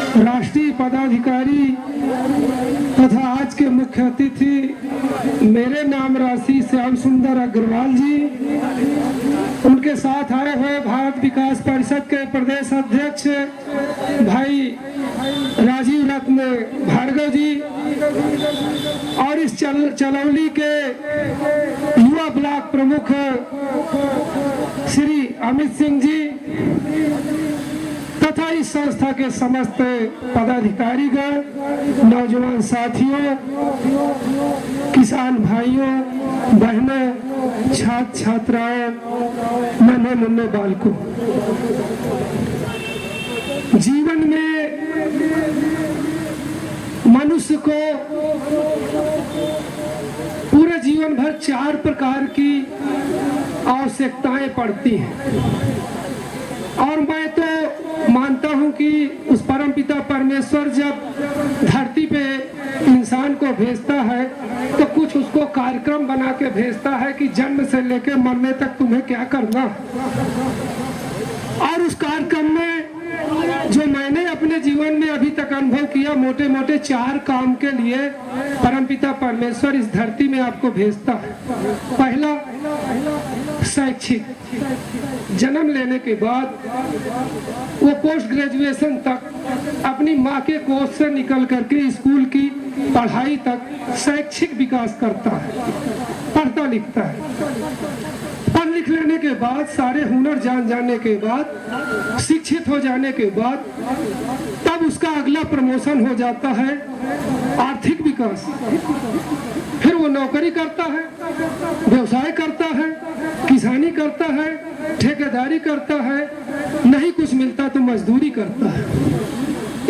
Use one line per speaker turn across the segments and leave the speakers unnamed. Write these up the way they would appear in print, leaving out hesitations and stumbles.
राष्ट्रीय पदाधिकारी तथा आज के मुख्य अतिथि मेरे नाम राशि श्याम सुंदर अग्रवाल जी, उनके साथ आए हुए भारत विकास परिषद के प्रदेश अध्यक्ष भाई राजीव रत्न भार्गव जी और इस चलौली के युवा ब्लॉक प्रमुख श्री अमित सिंह जी तथा इस संस्था के समस्त पदाधिकारीगण, नौजवान साथियों, किसान भाइयों, बहनों, छात्र छात्राओं, नन्हे मुन्ने बालकों, जीवन में मनुष्य को पूरे जीवन भर 4 प्रकार की आवश्यकताएं पड़ती हैं और मैं तो मानता हूं कि उस परमपिता परमेश्वर जब धरती पे इंसान को भेजता है तो कुछ उसको कार्यक्रम बना के भेजता है कि जन्म से लेकर मरने तक तुम्हें क्या करना। और उस कार्यक्रम में जो मैंने अपने जीवन में अभी तक अनुभव किया, मोटे मोटे 4 काम के लिए परमपिता परमेश्वर इस धरती में आपको भेजता है। पहला, शैक्षिक, जन्म लेने के बाद वो पोस्ट ग्रेजुएशन तक अपनी माँ के कोख से निकल करके स्कूल की पढ़ाई तक शैक्षिक विकास करता है, पढ़ता लिखता है। पढ़ लिख लेने के बाद, सारे हुनर जान जाने के बाद, शिक्षित हो जाने के बाद तब उसका अगला प्रमोशन हो जाता है आर्थिक विकास। फिर वो नौकरी करता है, व्यवसाय करता है, किसानी करता है, ठेकेदारी करता है, नहीं कुछ मिलता तो मजदूरी करता है,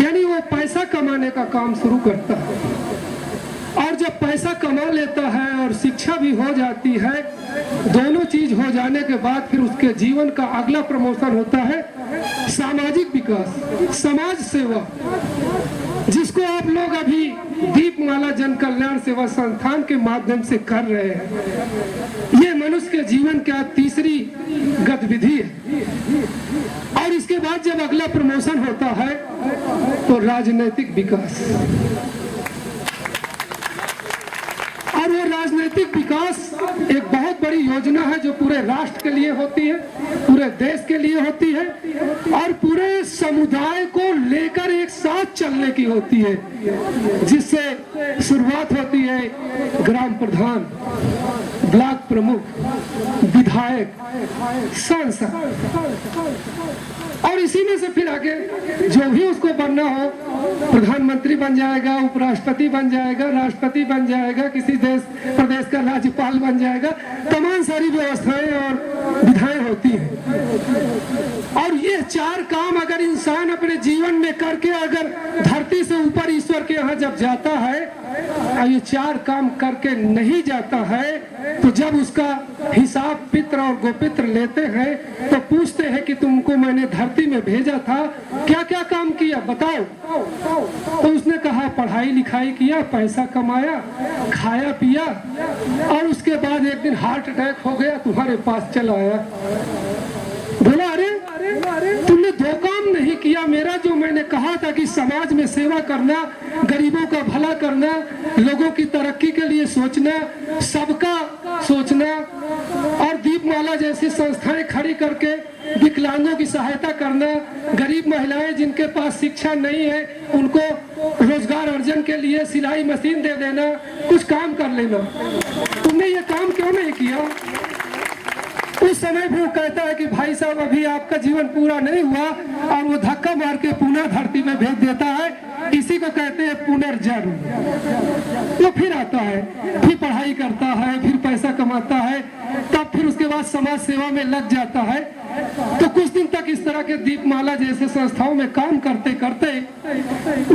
यानी वो पैसा कमाने का काम शुरू करता है। और जब पैसा कमा लेता है और शिक्षा भी हो जाती है, दोनों चीज हो जाने के बाद फिर उसके जीवन का अगला प्रमोशन होता है सामाजिक विकास, समाज सेवा, जिसको आप लोग अभी दीपमाला जन कल्याण सेवा संस्थान के माध्यम से कर रहे हैं। ये मनुष्य के जीवन का तीसरी गतिविधि है। और इसके बाद जब अगला प्रमोशन होता है तो राजनीतिक विकास, और वो राजनीतिक विकास एक बहुत बड़ी योजना है जो पूरे राष्ट्र के लिए होती है, पूरे देश के लिए होती है और पूरे समुदाय को लेकर एक साथ चलने की होती है, जिससे शुरुआत होती है ग्राम प्रधान, ब्लॉक प्रमुख, विधायक, सांसद, और इसी में से फिर आगे जो भी उसको बनना हो, प्रधानमंत्री बन जाएगा, उपराष्ट्रपति बन जाएगा, राष्ट्रपति बन जाएगा, किसी देश प्रदेश का राज्यपाल बन जाएगा। तमाम सारी व्यवस्थाएं और विधाएं होती हैं। और ये 4 काम अगर इंसान अपने जीवन में करके अगर धरती से ऊपर ईश्वर के यहाँ जब जाता है और ये 4 काम करके नहीं जाता है तो जब उसका हिसाब पितृ और गोपित्र लेते हैं तो पूछते हैं कि तुमको मैंने धरती में भेजा था, क्या क्या काम किया बताओ। तो उसने कहा पढ़ाई लिखाई किया, पैसा कमाया, खाया पिया, और उसके बाद एक दिन हार्ट अटैक हो गया, तुम्हारे पास चला आया। बोला अरे तुमने 2 काम नहीं किया मेरा, जो मैंने कहा था कि समाज में सेवा करना, गरीबों का भला करना, लोगों की तरक्की के लिए सोचना, सबका सोचना, और दीपमाला जैसी संस्थाएं खड़ी करके विकलांगों की सहायता करना, गरीब महिलाएं जिनके पास शिक्षा नहीं है उनको रोजगार अर्जन के लिए सिलाई मशीन दे देना, कुछ काम कर लेना। तुमने ये काम क्यों नहीं किया? उस समय भी वो कहता है कि भाई साहब अभी आपका जीवन पूरा नहीं हुआ, और वो धक्का मार के पुनः धरती में भेज देता है। इसी को कहते हैं पुनर्जन्म। वो फिर आता है, फिर पढ़ाई करता है, फिर पैसा कमाता है, तब फिर उसके बाद समाज सेवा में लग जाता है। तो कुछ दिन तक इस तरह के दीपमाला जैसे संस्थाओं में काम करते करते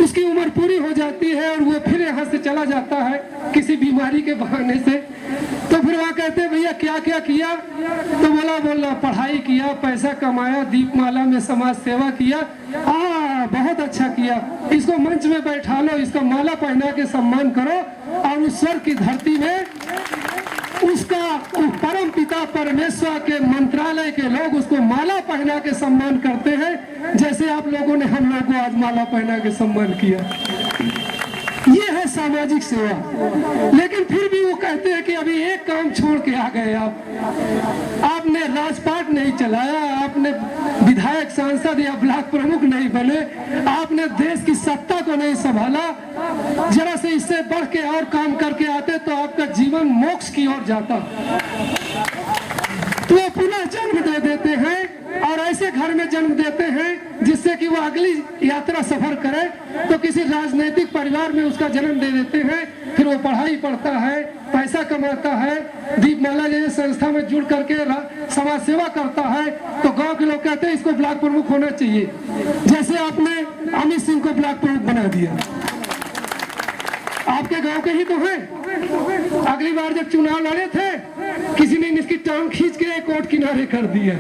उसकी उम्र पूरी हो जाती है और वो फिर यहाँ से चला जाता है किसी बीमारी के बहाने से। तो फिर वहाँ कहते हैं भैया क्या क्या किया? तो बोला पढ़ाई किया, पैसा कमाया, दीपमाला में समाज सेवा किया। बहुत अच्छा किया, इसको मंच में बैठा लो, इसका माला पहना के सम्मान करो और उस स्वर्ग की धरती में उसका परम पिता परमेश्वर के मंत्रालय के लोग उसको माला पहना के सम्मान करते हैं, जैसे आप लोगों ने हम लोग को आज माला पहना के सम्मान किया। ये है सामाजिक सेवा। लेकिन फिर भी वो कहते हैं कि अभी एक काम छोड़ के आ गए आपने राजपाट नहीं चलाया, आपने विधायक सांसद या ब्लॉक प्रमुख नहीं बने, आपने देश की सत्ता को नहीं संभाला। जरा से इससे बढ़ के और काम करके आते तो आपका जीवन मोक्ष की ओर जाता। तो वो पुनः जन्म दे देते हैं और ऐसे घर में जन्म देते हैं जिससे कि वो अगली यात्रा सफर करे। तो किसी राजनीतिक परिवार में उसका जन्म दे देते हैं, फिर वो पढ़ाई पढ़ता है, पैसा कमाता है, दीपमाला जैसे संस्था में जुड़ करके समाज सेवा करता है। तो गांव के लोग कहते हैं इसको ब्लॉक प्रमुख होना चाहिए, जैसे आपने अमित सिंह को ब्लॉक प्रमुख बना दिया। आपके गांव के ही तो हैं। अगली बार जब चुनाव लड़े थे किसी ने इसकी टांग खींच के कोर्ट किनारे कर दिया,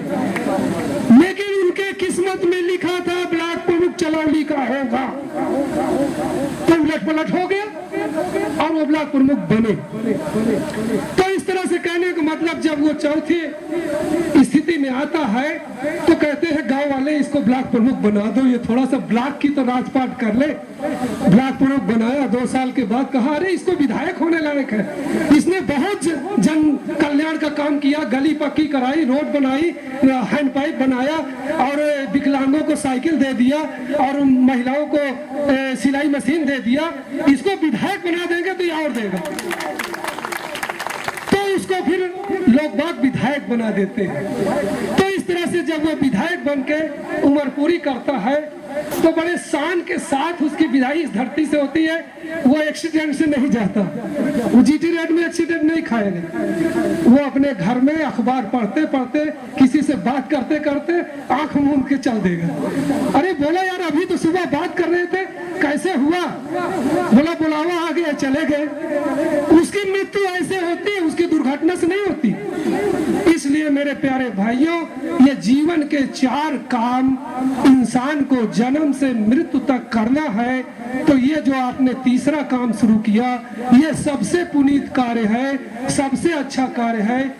लेकिन उनके किस्मत में लिखा था ब्लॉक प्रमुख चलौली का होगा, तो उलट पलट हो गया और वो ब्लॉक प्रमुख बने। तो इस तरह से कहने का मतलब जब वो चौथी स्थिति में आता है तो कहते हैं गांव वाले इसको ब्लॉक प्रमुख बना दो, ये थोड़ा सा ब्लॉक की तो राजपाट कर ले। ब्लॉक प्रमुख बनाया, 2 साल के बाद कहा अरे इसको विधायक होने लायक है, इसने बहुत जन कल्याण का काम किया, गली पक्की कराई, रोड बनाई, हैंड पाइप बनाया और विकलांगों को साइकिल दे दिया और महिलाओं को सिलाई मशीन दे दिया, इसको विधायक बना देंगे तो ये और देगा। तो उसको फिर लोग बाग विधायक बना देते हैं। तो इस तरह से जब वो विधायक बन के उम्र पूरी करता है तो बड़े शान के साथ उसकी विदाई इस धरती से होती है। वो एक्सीडेंट से नहीं जाता, वो जीटी रोड में एक्सीडेंट नहीं खाएगा, वो अपने घर में अखबार पढ़ते पढ़ते किसी से बात करते करते आंख मूंद के चल देगा। अरे बोला यार अभी तो सुबह बात कर रहे थे, कैसे हुआ? बोला बुलावा आ गया, चले गए। उसकी मृत्यु ऐसे होती है, उसकी दुर्घटना से नहीं होती। इसलिए मेरे प्यारे भाइयों, ये जीवन के 4 काम इंसान को जन्म से मृत्यु तक करना है। तो ये जो आपने तीसरा काम शुरू किया, ये सबसे पुनीत कार्य है, सबसे अच्छा कार्य है।